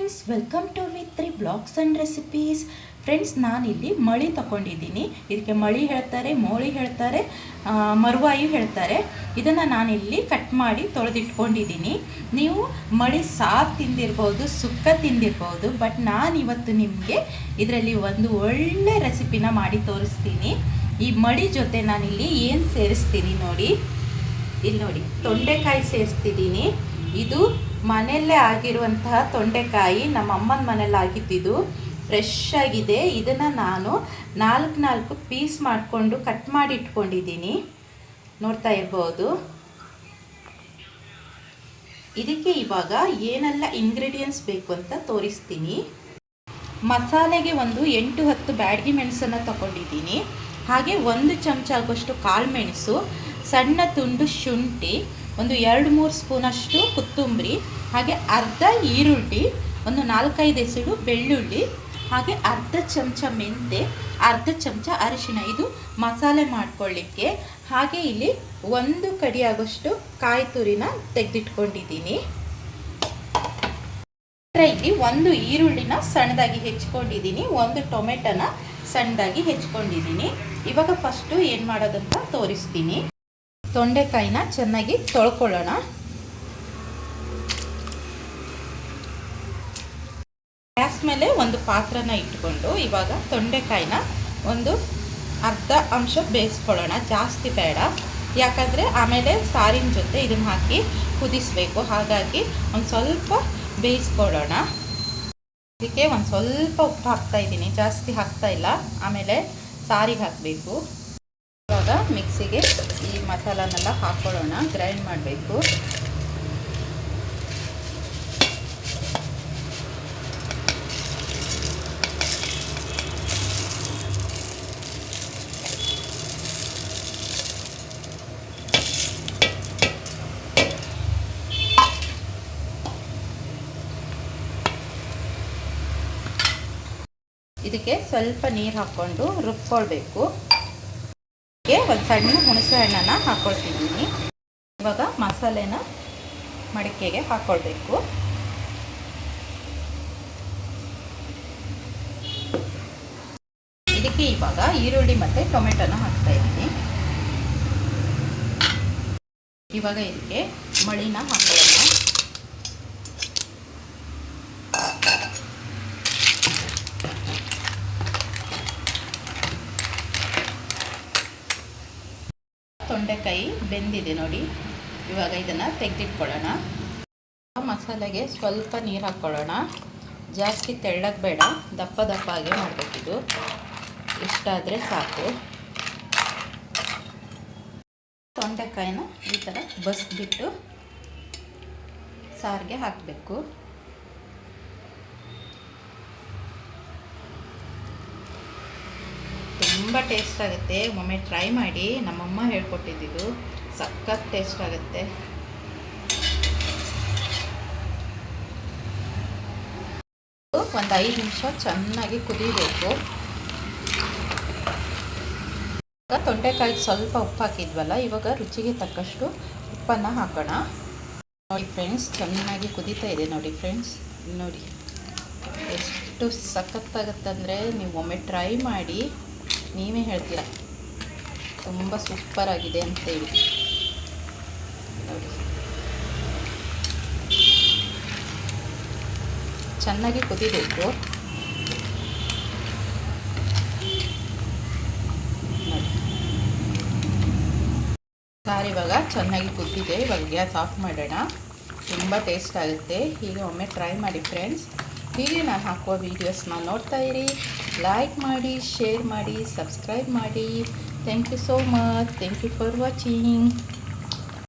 Guys, welcome to Vithri blogs and recipes. Friends, ನಾನಿಲ್ಲಿ ಮಳಿ ತಗೊಂಡಿದ್ದೀನಿ. ಇದಕ್ಕೆ ಮಳಿ ಹೇಳ್ತಾರೆ, ಮೋಳಿ ಹೇಳ್ತಾರೆ, ಮರುವಾಯು ಹೇಳ್ತಾರೆ. ಇದನ್ನು ನಾನಿಲ್ಲಿ ಕಟ್ ಮಾಡಿ ತೊಳೆದಿಟ್ಕೊಂಡಿದ್ದೀನಿ. ನೀವು ಮಳಿ ಸಾರು ತಿಂದಿರ್ಬೋದು, ಸುಕ್ಕ ತಿಂದಿರ್ಬೋದು, ಬಟ್ ನಾನಿವತ್ತು ನಿಮಗೆ ಇದರಲ್ಲಿ ಒಂದು ಒಳ್ಳೆ ರೆಸಿಪಿನ ಮಾಡಿ ತೋರಿಸ್ತೀನಿ. ಈ ಮಳಿ ಜೊತೆ ನಾನಿಲ್ಲಿ ಏನು ಸೇರಿಸ್ತೀನಿ ನೋಡಿ. ಇಲ್ಲಿ ನೋಡಿ, ತೊಂಡೆಕಾಯಿ ಸೇರಿಸ್ತಿದ್ದೀನಿ. ಇದು ಮನೆಯಲ್ಲೇ ಆಗಿರುವಂತಹ ತೊಂಡೆಕಾಯಿ, ನಮ್ಮ ಅಮ್ಮನ ಮನೇಲಿ ಆಗಿದ್ದಿದ್ದು, ಫ್ರೆಶ್ ಆಗಿದೆ. ಇದನ್ನು ನಾನು ನಾಲ್ಕು ಪೀಸ್ ಮಾಡಿಕೊಂಡು ಕಟ್ ಮಾಡಿ ಇಟ್ಕೊಂಡಿದ್ದೀನಿ, ನೋಡ್ತಾ ಇರ್ಬೋದು. ಇದಕ್ಕೆ ಇವಾಗ ಏನೆಲ್ಲ ಇಂಗ್ರೀಡಿಯೆಂಟ್ಸ್ ಬೇಕು ಅಂತ ತೋರಿಸ್ತೀನಿ. ಮಸಾಲೆಗೆ ಒಂದು 8-10 ಬ್ಯಾಡಗಿ ಮೆಣಸನ್ನು ತಗೊಂಡಿದ್ದೀನಿ. ಹಾಗೆ 1 ಚಮಚ ಆಗುವಷ್ಟು ಕಾಳು ಮೆಣಸು, ಸಣ್ಣ ತುಂಡು ಶುಂಠಿ, ಒಂದು 2-3 ಸ್ಪೂನಷ್ಟು ಕೊತ್ತಂಬರಿ, ಹಾಗೆ ಅರ್ಧ ಈರುಳ್ಳಿ, ಒಂದು 4-5 ಎಸಳು ಬೆಳ್ಳುಳ್ಳಿ, ಹಾಗೆ ಅರ್ಧ ಚಮಚ ಮೆಂತೆ, ಅರ್ಧ ಚಮಚ ಅರಿಶಿಣ. ಇದು ಮಸಾಲೆ ಮಾಡ್ಕೊಳ್ಳಿಕ್ಕೆ. ಹಾಗೆ ಇಲ್ಲಿ 1 ಕಡಿ ಆಗೋಷ್ಟು ಕಾಯಿ ತುರಿನ ತೆಗೆದಿಟ್ಕೊಂಡಿದ್ದೀನಿ. ಇಲ್ಲಿ 1 ಈರುಳ್ಳಿನ ಸಣ್ಣದಾಗಿ ಹೆಚ್ಕೊಂಡಿದ್ದೀನಿ, 1 ಟೊಮೆಟೊನ ಸಣ್ಣದಾಗಿ ಹೆಚ್ಕೊಂಡಿದ್ದೀನಿ. ಇವಾಗ ಫಸ್ಟು ಏನು ಮಾಡೋದಂತ ತೋರಿಸ್ತೀನಿ. ತೊಂಡೆಕಾಯಿನ ಚೆನ್ನಾಗಿ ತೊಳ್ಕೊಳ್ಳೋಣ. ಗ್ಯಾಸ್ ಮೇಲೆ ಒಂದು ಪಾತ್ರನ ಇಟ್ಕೊಂಡು ಇವಾಗ ತೊಂಡೆಕಾಯಿನ ಒಂದು ಅರ್ಧ ಅಂಶ ಬೇಯಿಸ್ಕೊಳ್ಳೋಣ, ಜಾಸ್ತಿ ಬೇಡ. ಯಾಕಂದರೆ ಆಮೇಲೆ ಸಾರಿನ ಜೊತೆ ಇದನ್ನು ಹಾಕಿ ಕುದಿಸಬೇಕು. ಹಾಗಾಗಿ ಒಂದು ಸ್ವಲ್ಪ ಬೇಯಿಸ್ಕೊಳ್ಳೋಣ. ಇದಕ್ಕೆ ಒಂದು ಸ್ವಲ್ಪ ಉಪ್ಪು ಹಾಕ್ತಾ ಇದ್ದೀನಿ, ಜಾಸ್ತಿ ಹಾಕ್ತಾ ಇಲ್ಲ. ಆಮೇಲೆ ಸಾರಿಗೆ ಹಾಕಬೇಕು. ಇವಾಗ ಮಿಕ್ಸಿಗೆ ಈ ಮಸಾಲನೆಲ್ಲ ಹಾಕ್ಕೊಳ್ಳೋಣ, ಗ್ರೈಂಡ್ ಮಾಡಬೇಕು. ಇದಕ್ಕೆ ಸ್ವಲ್ಪ ನೀರು ಹಾಕ್ಕೊಂಡು ರುಬ್ಕೊಳ್ಬೇಕು. ಒಂದು ಸಣ್ಣ ಹುಣಸೆ ಹಣ್ಣನ್ನು ಹಾಕ್ಕೊಳ್ತಿದ್ದೀನಿ. ಇವಾಗ ಮಸಾಲೆನ ಮಡಿಕೆಗೆ ಹಾಕ್ಕೊಳ್ಬೇಕು. ಇದಕ್ಕೆ ಇವಾಗ ಈರುಳ್ಳಿ ಮತ್ತು ಟೊಮೆಟೊನ ಹಾಕ್ತಾ ಇದ್ದೀನಿ. ಇವಾಗ ಇದಕ್ಕೆ ಮಳಿನ ಹಾಕೊಳ್ಳೋಣ. ತೊಂಡೆಕಾಯಿ ಬೆಂದಿದೆ ನೋಡಿ. ಇವಾಗ ಇದನ್ನು ತೆಗೆದಿಟ್ಕೊಳ್ಳೋಣ. ಮಸಾಲೆಗೆ ಸ್ವಲ್ಪ ನೀರು ಹಾಕ್ಕೊಳ್ಳೋಣ. ಜಾಸ್ತಿ ತೆಳ್ಳಗೆ ಬೇಡ, ದಪ್ಪ ದಪ್ಪಾಗೆ ಮಾಡಬೇಕಿದು. ಇಷ್ಟಾದರೆ ಸಾಕು. ತೊಂಡೆಕಾಯಿನ ಈ ಥರ ಬಸ್ಬಿಟ್ಟು ಸಾರಿಗೆ ಹಾಕಬೇಕು. ತುಂಬ ಟೇಸ್ಟ್ ಆಗುತ್ತೆ. ಒಮ್ಮೆ ಟ್ರೈ ಮಾಡಿ, ನಮ್ಮಮ್ಮ ಹೇಳ್ಕೊಟ್ಟಿದ್ದು. ಸಖತ್ ಟೇಸ್ಟ್ ಆಗುತ್ತೆ. ಒಂದು 5 ನಿಮಿಷ ಚೆನ್ನಾಗಿ ಕುದಿಬೇಕು. ತೊಂಡೆಕಾಯಿಗೆ ಸ್ವಲ್ಪ ಉಪ್ಪು ಹಾಕಿದ್ವಲ್ಲ, ಇವಾಗ ರುಚಿಗೆ ತಕ್ಕಷ್ಟು ಉಪ್ಪನ್ನು ಹಾಕೋಣ. ನೋಡಿ ಫ್ರೆಂಡ್ಸ್, ಚೆನ್ನಾಗಿ ಕುದೀತಾ ಇದೆ ನೋಡಿ. ಫ್ರೆಂಡ್ಸ್ ನೋಡಿ ಎಷ್ಟು ಸಖತ್ತಾಗುತ್ತಂದರೆ, ನೀವು ಒಮ್ಮೆ ಟ್ರೈ ಮಾಡಿ, ನೀವೇ ಹೇಳ್ತೀರ ತುಂಬ ಸೂಪರ್ ಆಗಿದೆ ಅಂತೇಳಿ. ನೋಡಿ ಚೆನ್ನಾಗಿ ಕುದಿಬೇಕು. ಸಾರು ಇವಾಗ ಚೆನ್ನಾಗಿ ಕುದ್ದಿದೆ. ಇವಾಗ ಗ್ಯಾಸ್ ಆಫ್ ಮಾಡೋಣ. ತುಂಬ ಟೇಸ್ಟ್ ಆಗುತ್ತೆ. ಹೀಗೆ ಒಮ್ಮೆ ಟ್ರೈ ಮಾಡಿ ಫ್ರೆಂಡ್ಸ್. ಹೀಗೆ ನಾನು ಹಾಕುವ ವೀಡಿಯೋಸ್ನ ನೋಡ್ತಾ ಇರಿ. ಲೈಕ್ ಮಾಡಿ, ಶೇರ್ ಮಾಡಿ, ಸಬ್ಸ್ಕ್ರೈಬ್ ಮಾಡಿ. Thank you so much. Thank you for watching.